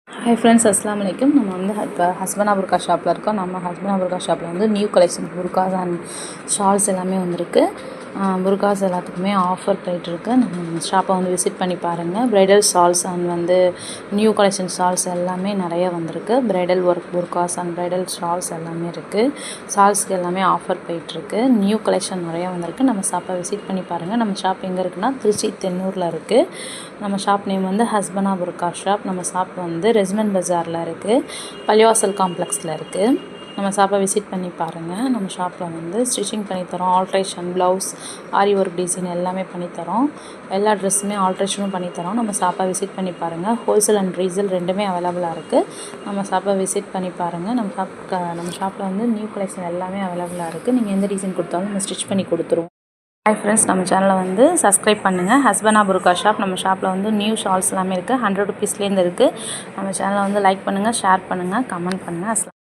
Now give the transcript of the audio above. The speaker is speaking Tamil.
ஹாய் ஃப்ரெண்ட்ஸ், அஸ்ஸலாமு அலைக்கும். நம்ம வந்து இப்போ ஹஸ்பனா புர்கா ஷாப்பில் இருக்கோம். நம்ம ஹஸ்பனா புர்கா ஷாப்பில் வந்து நியூ கலெக்ஷன் புர்காஸ் அண்ட் ஷால்ஸ் எல்லாமே வந்திருக்கு. புர்காஸ் எல்லாத்துக்குமே ஆஃபர் போயிட்டுருக்கு. நம்ம ஷாப்பை வந்து விசிட் பண்ணி பாருங்கள். ப்ரைடல் ஷால்ஸ் அண்ட் வந்து நியூ கலெக்ஷன் ஷால்ஸ் எல்லாமே நிறைய வந்திருக்கு. Bridal work புர்காஸ் and bridal shawls எல்லாமே இருக்குது. ஷால்ஸ்க்கு எல்லாமே ஆஃபர் போயிட்டுருக்கு. நியூ கலெக்ஷன் நிறையா வந்திருக்கு. நம்ம ஷாப்பை விசிட் பண்ணி பாருங்கள். நம்ம ஷாப் எங்கே இருக்குன்னா திருச்சி தென்னூரில் இருக்குது. நம்ம ஷாப் நேம் வந்து ஹஸ்பனா புர்கா ஷாப். நம்ம ஷாப் வந்து ரெஜிமெண்ட் பஜாரில் இருக்குது, பள்ளிவாசல் காம்ப்ளெக்ஸில் இருக்குது. நம்ம ஷாப்பை விசிட் பண்ணி பாருங்கள். நம்ம ஷாப்பில் வந்து ஸ்டிச்சிங் பண்ணித்தரோம், ஆல்ட்ரேஷன், ப்ளவுஸ், ஆரி ஒர்க் டிசைன் எல்லாமே பண்ணித்தரோம். எல்லா ட்ரெஸ்ஸுமே ஆல்ட்ரேஷனும் பண்ணித்தரோம். நம்ம ஷாப்பை விசிட் பண்ணி பாருங்கள். ஹோல்சேல் அண்ட் ரீசேல் ரெண்டுமே அவைலபிளாக இருக்குது. நம்ம ஷாப்பை விசிட் பண்ணி பாருங்கள். நம்ம ஷாப்பில் வந்து நியூ கலெக்ஷன் எல்லாமே அவைலபிளாக இருக்குது. நீங்கள் எந்த டிசைன் கொடுத்தாலும் நம்ம ஸ்டிச் பண்ணி கொடுத்துருவோம். ஹாய் ஃப்ரெண்ட்ஸ், நம்ம சேனலை வந்து சப்ஸ்கிரைப் பண்ணுங்கள். ஹஸ்பனா புர்கா ஷாப். நம்ம ஷாப்பில் வந்து நியூ ஷால்ஸ் எல்லாமே இருக்குது. 100 ருபீஸ்லேருந்து இருக்குது. நம்ம சேனலை வந்து லைக் பண்ணுங்கள், ஷேர் பண்ணுங்கள், கமெண்ட் பண்ணுங்கள்.